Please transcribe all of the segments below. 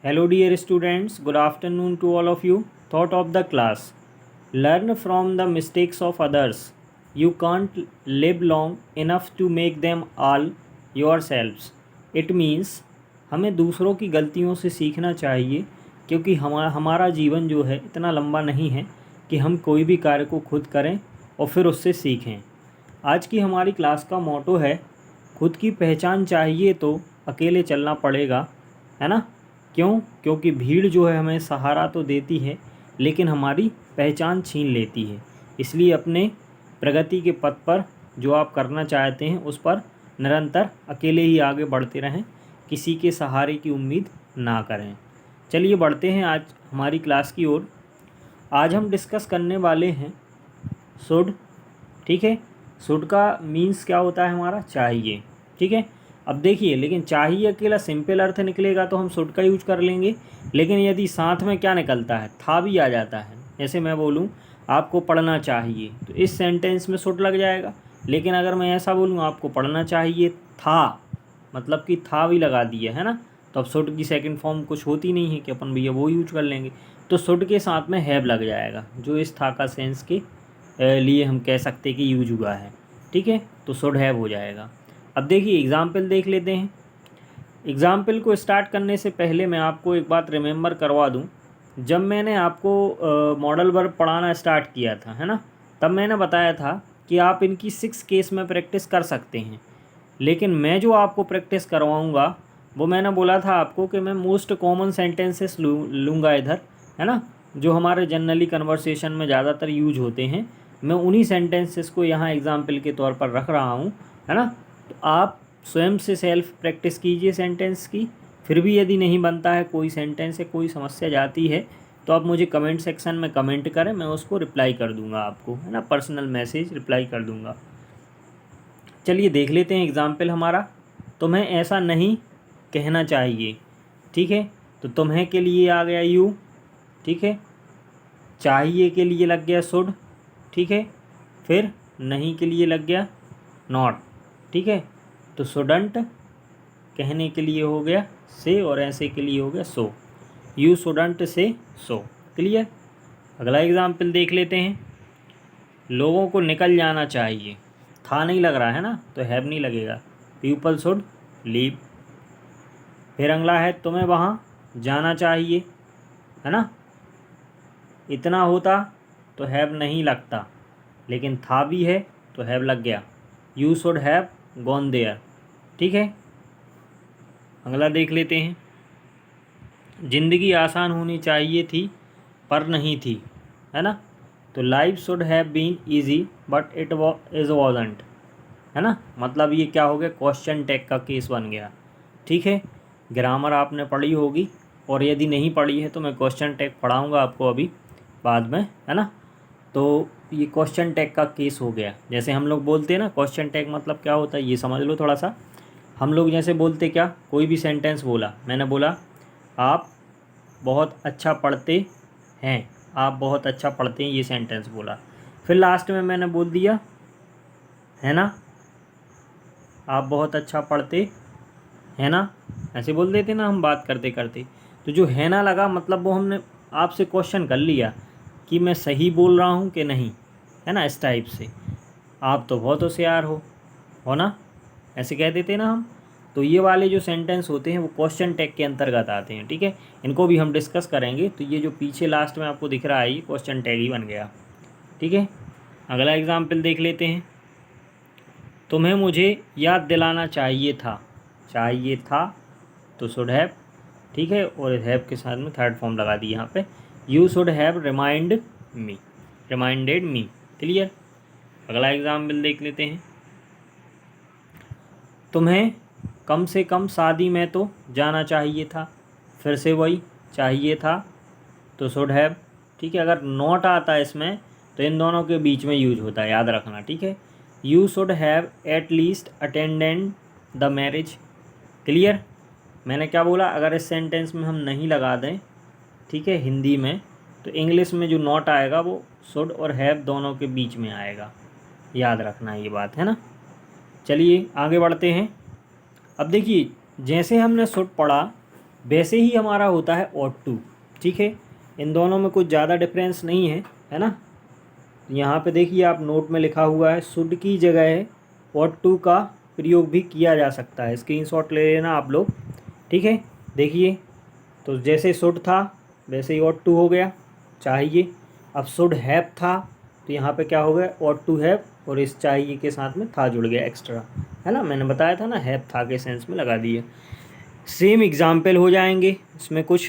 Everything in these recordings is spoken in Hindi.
Hello, dear students. Good afternoon to all of you. Thought of the class. Learn from the mistakes of others. You can't live long enough to make them all yourselves. It means हमें दूसरों की गलतियों से सीखना चाहिए क्योंकि हमारा जीवन जो है इतना लंबा नहीं है कि हम कोई भी कार्य को खुद करें और फिर उससे सीखें। आज की हमारी क्लास का मोटो है, खुद की पहचान चाहिए तो अकेले चलना पड़ेगा, है ना। क्यों? क्योंकि भीड़ जो है हमें सहारा तो देती है लेकिन हमारी पहचान छीन लेती है। इसलिए अपने प्रगति के पथ पर जो आप करना चाहते हैं उस पर निरंतर अकेले ही आगे बढ़ते रहें, किसी के सहारे की उम्मीद ना करें। चलिए बढ़ते हैं आज हमारी क्लास की ओर। आज हम डिस्कस करने वाले हैं शुड। ठीक है, शुड का मीन्स क्या होता है हमारा? चाहिए। ठीक है, अब देखिए, लेकिन चाहिए अकेला सिंपल अर्थ निकलेगा तो हम शुड का यूज कर लेंगे, लेकिन यदि साथ में क्या निकलता है, था भी आ जाता है। जैसे मैं बोलूँ आपको पढ़ना चाहिए तो इस सेंटेंस में शुड लग जाएगा। लेकिन अगर मैं ऐसा बोलूँ आपको पढ़ना चाहिए था, मतलब कि था भी लगा दिया है ना, तो अब शुड की सेकंड फॉर्म कुछ होती नहीं है कि अपन भैया वो यूज कर लेंगे, तो शुड के साथ में हैव लग जाएगा, जो इस था का सेंस के लिए हम कह सकते कि यूज हुआ है। ठीक है, तो शुड हैव हो जाएगा। अब देखिए एग्ज़ाम्पल देख लेते हैं। एग्ज़ाम्पल को स्टार्ट करने से पहले मैं आपको एक बात रिमेंबर करवा दूं। जब मैंने आपको मॉडल वर्ब पढ़ाना स्टार्ट किया था, है ना, तब मैंने बताया था कि आप इनकी 6 केस में प्रैक्टिस कर सकते हैं। लेकिन मैं जो आपको प्रैक्टिस करवाऊँगा वो मैंने बोला था आपको कि मैं मोस्ट कॉमन सेंटेंसेस लूँगा इधर, है ना, जो हमारे जनरली कन्वर्सेशन में ज़्यादातर यूज होते हैं। मैं उन्हीं सेंटेंसेस को यहाँ एग्ज़ाम्पल के तौर पर रख रहा हूँ, है ना। तो आप स्वयं से सेल्फ प्रैक्टिस कीजिए सेंटेंस की। फिर भी यदि नहीं बनता है कोई सेंटेंस से, कोई समस्या जाती है, तो आप मुझे कमेंट सेक्शन में कमेंट करें, मैं उसको रिप्लाई कर दूंगा आपको, है ना, पर्सनल मैसेज रिप्लाई कर दूंगा। चलिए देख लेते हैं एग्ज़ाम्पल हमारा। तुम्हें ऐसा नहीं कहना चाहिए। ठीक है, तो तुम्हें के लिए आ गया यू। ठीक है, चाहिए के लिए लग गया शुड। ठीक है, फिर नहीं के लिए लग गया नॉट। ठीक है, तो शुडंट कहने के लिए हो गया से, और ऐसे के लिए हो गया सो। यू शुडंट से सो। क्लियर। अगला एग्जाम्पल देख लेते हैं। लोगों को निकल जाना चाहिए, था नहीं लग रहा है ना, तो हैव नहीं लगेगा। People should leave. फिर अगला है तुम्हें वहाँ जाना चाहिए, है ना, इतना होता तो हैव नहीं लगता, लेकिन था भी है तो हैव लग गया। You should have gone there. ठीक है, अगला देख लेते हैं। ज़िंदगी आसान होनी चाहिए थी पर नहीं थी, है ना, तो life should have been easy but it is wasn't, है ना। मतलब ये क्या हो गया, क्वेश्चन टैग का केस बन गया। ठीक है, ग्रामर आपने पढ़ी होगी, और यदि नहीं पढ़ी है तो मैं क्वेश्चन टैग पढ़ाऊँगा आपको अभी बाद में, है ना। तो ये क्वेश्चन टैग का केस हो गया। जैसे हम लोग बोलते हैं ना, क्वेश्चन टैग मतलब क्या होता है ये समझ लो थोड़ा सा। हम लोग जैसे बोलते क्या, कोई भी सेंटेंस बोला, मैंने बोला आप बहुत अच्छा पढ़ते हैं, आप बहुत अच्छा पढ़ते हैं, ये सेंटेंस बोला। फिर लास्ट में मैंने बोल दिया, है ना, आप बहुत अच्छा पढ़ते है ना, ऐसे बोल देते ना हम बात करते करते। तो जो है ना लगा, मतलब वो हमने आपसे क्वेश्चन कर लिया कि मैं सही बोल रहा हूँ कि नहीं, है ना, इस टाइप से। आप तो बहुत होशियार हो ना, ऐसे कह देते ना हम। तो ये वाले जो सेंटेंस होते हैं वो क्वेश्चन टैग के अंतर्गत आते हैं। ठीक है, इनको भी हम डिस्कस करेंगे। तो ये जो पीछे लास्ट में आपको दिख रहा है ये क्वेश्चन टैग ही बन गया। ठीक है, अगला एग्जाम्पल देख लेते हैं। तुम्हें मुझे याद दिलाना चाहिए था, चाहिए था तो शुड हैव। ठीक है, और हैव के साथ में थर्ड फॉर्म लगा दी यहाँ पे, you should have remind me, reminded me. Clear. अगला एग्जाम्पल देख लेते हैं। तुम्हें कम से कम शादी में तो जाना चाहिए था। फिर से वही, चाहिए था तो शुड हैव। ठीक है, अगर नॉट आता है इसमें तो इन दोनों के बीच में यूज होता है, याद रखना। ठीक है, you should have at least attended the marriage. Clear. मैंने क्या बोला, अगर इस सेंटेंस में हम नहीं लगा दें, ठीक है, हिंदी में, तो इंग्लिश में जो नॉट आएगा वो शुड और हैव दोनों के बीच में आएगा। याद रखना ये बात, है ना। चलिए आगे बढ़ते हैं। अब देखिए, जैसे हमने शुड पढ़ा वैसे ही हमारा होता है ought to। ठीक है, इन दोनों में कुछ ज़्यादा डिफरेंस नहीं है ना। यहाँ पे देखिए आप नोट में लिखा हुआ है शुड की जगह है ought to का प्रयोग भी किया जा सकता है। स्क्रीनशॉट ले लेना आप लोग। ठीक है, देखिए तो जैसे शुड था वैसे ही ought to हो गया चाहिए। अब शुड हैव था तो यहाँ पे क्या हो गया ought to हैव, और इस चाहिए के साथ में था जुड़ गया एक्स्ट्रा, है ना। मैंने बताया था ना हैव था के सेंस में लगा दिए। सेम एग्जाम्पल हो जाएंगे, इसमें कुछ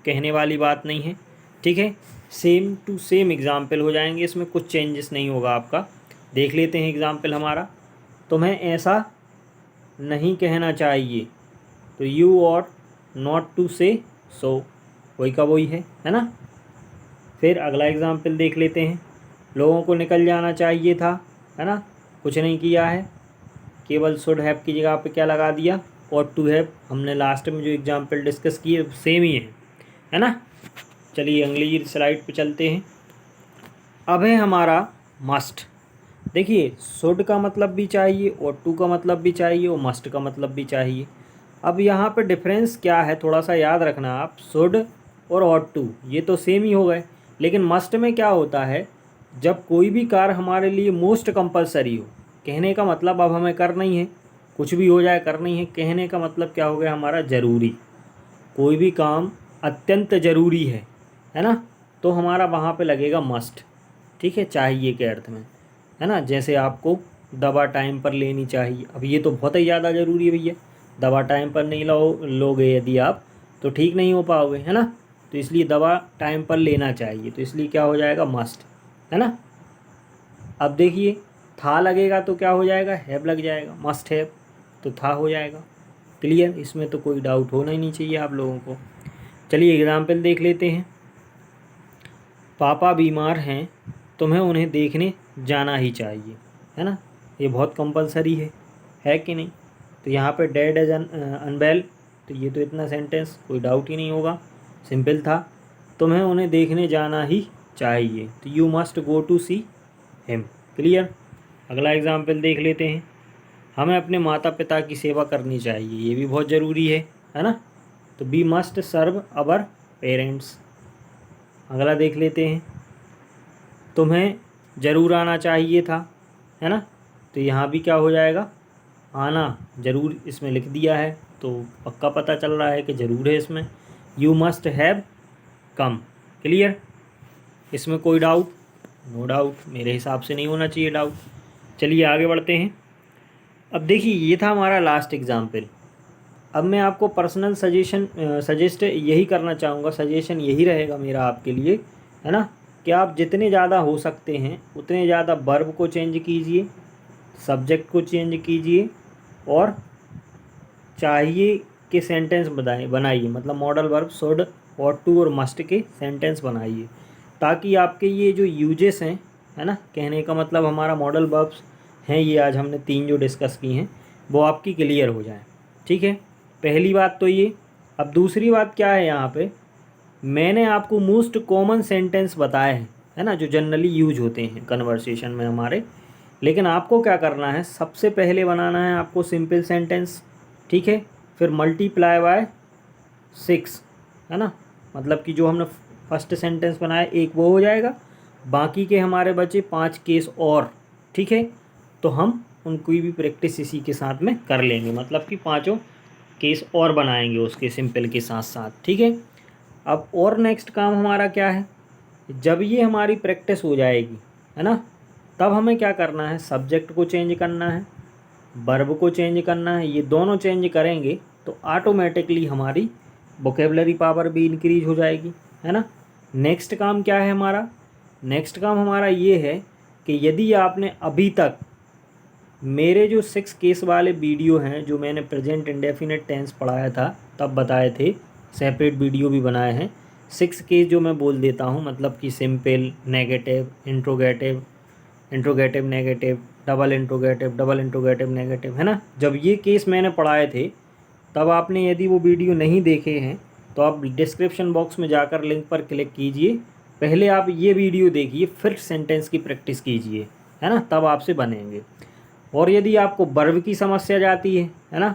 कहने वाली बात नहीं है। ठीक है, सेम टू सेम एग्जाम्पल हो जाएंगे, इसमें कुछ चेंजेस नहीं होगा आपका। देख लेते हैं एग्जाम्पल हमारा। तुम्हें ऐसा नहीं कहना चाहिए तो यू और नॉट टू से सो, वही का वही है ना। फिर अगला एग्जाम्पल देख लेते हैं। लोगों को निकल जाना चाहिए था, है ना, कुछ नहीं किया है, केवल शुड हैव की जगह पे क्या लगा दिया ought to have। हमने लास्ट में जो एग्जाम्पल डिस्कस किए सेम ही है ना। चलिए अगली स्लाइड पे चलते हैं। अब है हमारा मस्ट। देखिए शुड का मतलब भी चाहिए, ought to का मतलब भी चाहिए और मस्ट का मतलब भी चाहिए। अब यहाँ पे डिफरेंस क्या है थोड़ा सा याद रखना आप। शुड और ought to ये तो सेम ही हो गए, लेकिन मस्ट में क्या होता है, जब कोई भी कार्य हमारे लिए मोस्ट कंपलसरी हो, कहने का मतलब अब हमें करना ही है, कुछ भी हो जाए करना ही है। कहने का मतलब क्या हो गया हमारा ज़रूरी, कोई भी काम अत्यंत ज़रूरी है ना, तो हमारा वहाँ पे लगेगा मस्ट। ठीक है, चाहिए के अर्थ में, है ना। जैसे आपको दवा टाइम पर लेनी चाहिए, अब ये तो बहुत ही ज़्यादा ज़रूरी है भैया, दवा टाइम पर नहीं लोगे यदि आप तो ठीक नहीं हो पाओगे, है ना। तो इसलिए दवा टाइम पर लेना चाहिए, तो इसलिए क्या हो जाएगा मस्ट, है ना। अब देखिए था लगेगा तो क्या हो जाएगा हैव लग जाएगा, मस्ट हैव तो था हो जाएगा। क्लियर, इसमें तो कोई डाउट होना ही नहीं चाहिए आप लोगों को। चलिए एग्जाम्पल देख लेते हैं। पापा बीमार हैं, तुम्हें उन्हें देखने जाना ही चाहिए, है ना। ये बहुत कंपलसरी है कि नहीं। तो यहाँ पे डैड इज अनवेल, तो ये तो इतना सेंटेंस कोई डाउट ही नहीं होगा, सिंपल था। तुम्हें उन्हें देखने जाना ही चाहिए तो you must go to see him. Clear, अगला एग्जाम्पल देख लेते हैं। हमें अपने माता पिता की सेवा करनी चाहिए, ये भी बहुत ज़रूरी है ना। तो we must serve our parents. अगला देख लेते हैं। तुम्हें ज़रूर आना चाहिए था, है ना, तो यहाँ भी क्या हो जाएगा आना, ज़रूर इसमें लिख दिया है तो पक्का पता चल रहा है कि ज़रूर है इसमें। You must have come. Clear, इसमें कोई डाउट, नो डाउट, मेरे हिसाब से नहीं होना चाहिए डाउट। चलिए आगे बढ़ते हैं। अब देखिए ये था हमारा लास्ट एग्जाम्पल। अब मैं आपको पर्सनल सजेस्ट यही करना चाहूँगा, सजेशन यही रहेगा मेरा आपके लिए, है ना, कि आप जितने ज़्यादा हो सकते हैं उतने ज़्यादा वर्ब को चेंज कीजिए, सब्जेक्ट को चेंज कीजिए और चाहिए के सेंटेंस बनाइए, मतलब modal verb should, ought to और मस्ट के सेंटेंस बनाइए, ताकि आपके ये जो यूजेस हैं, है ना, कहने का मतलब हमारा मॉडल वर्ब्स हैं ये आज हमने 3 जो डिस्कस की हैं वो आपकी क्लियर हो जाए। ठीक है, पहली बात तो ये। अब दूसरी बात क्या है, यहाँ पे मैंने आपको मोस्ट कॉमन सेंटेंस बताए हैं, है ना, जो जनरली यूज होते हैं कन्वर्सेशन में हमारे। लेकिन आपको क्या करना है, सबसे पहले बनाना है आपको सिंपल सेंटेंस। ठीक है, फिर मल्टीप्लाई बाय 6, है ना, मतलब कि जो हमने फर्स्ट सेंटेंस बनाया एक वो हो जाएगा, बाकी के हमारे बचे 5 केस और। ठीक है, तो हम उनकी भी प्रैक्टिस इसी के साथ में कर लेंगे, मतलब कि 5 केस और बनाएंगे उसके सिंपल के साथ साथ। ठीक है, अब और नेक्स्ट काम हमारा क्या है, जब ये हमारी प्रैक्टिस हो जाएगी, है ना, तब हमें क्या करना है, सब्जेक्ट को चेंज करना है, वर्ब को चेंज करना है। ये दोनों चेंज करेंगे तो ऑटोमेटिकली हमारी वोकेबलरी पावर भी इंक्रीज हो जाएगी, है ना। नेक्स्ट काम क्या है हमारा, नेक्स्ट काम हमारा ये है कि यदि आपने अभी तक मेरे जो 6 केस वाले वीडियो हैं जो मैंने प्रेजेंट इंडेफिनिट टेंस पढ़ाया था तब बताए थे, सेपरेट वीडियो भी बनाए हैं, 6 केस जो मैं बोल देता हूँ, मतलब कि simple, negative, interrogative, interrogative negative, double interrogative negative, है ना। जब ये केस मैंने पढ़ाए थे तब आपने यदि वो वीडियो नहीं देखे हैं तो आप डिस्क्रिप्शन बॉक्स में जाकर लिंक पर क्लिक कीजिए, पहले आप ये वीडियो देखिए, फिर सेंटेंस की प्रैक्टिस कीजिए, है ना, तब आपसे बनेंगे। और यदि आपको वर्ब की समस्या जाती है ना,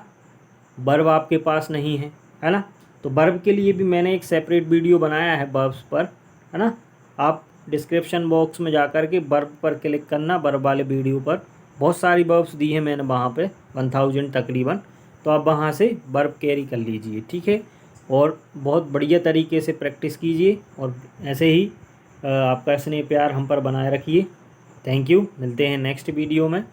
वर्ब आपके पास नहीं है ना, तो वर्ब के लिए भी मैंने एक सेपरेट वीडियो बनाया है वर्ब्स पर, है ना। आप डिस्क्रिप्शन बॉक्स में जा कर के वर्ब पर क्लिक करना, वर्ब वाले वीडियो पर बहुत सारी वर्ब्स दी हैं मैंने वहाँ पे 1000 तकरीबन, तो आप वहाँ से वर्ब कैरी कर लीजिए, ठीक है। और बहुत बढ़िया तरीके से प्रैक्टिस कीजिए और ऐसे ही आपका स्नेह प्यार हम पर बनाए रखिए। थैंक यू, मिलते हैं नेक्स्ट वीडियो में।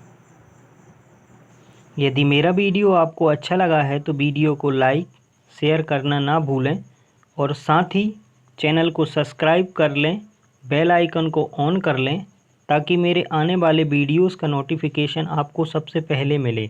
यदि मेरा वीडियो आपको अच्छा लगा है तो वीडियो को लाइक शेयर करना ना भूलें और साथ ही चैनल को सब्सक्राइब कर लें, बेल आइकन को ऑन कर लें ताकि मेरे आने वाले वीडियोस का नोटिफिकेशन आपको सबसे पहले मिले।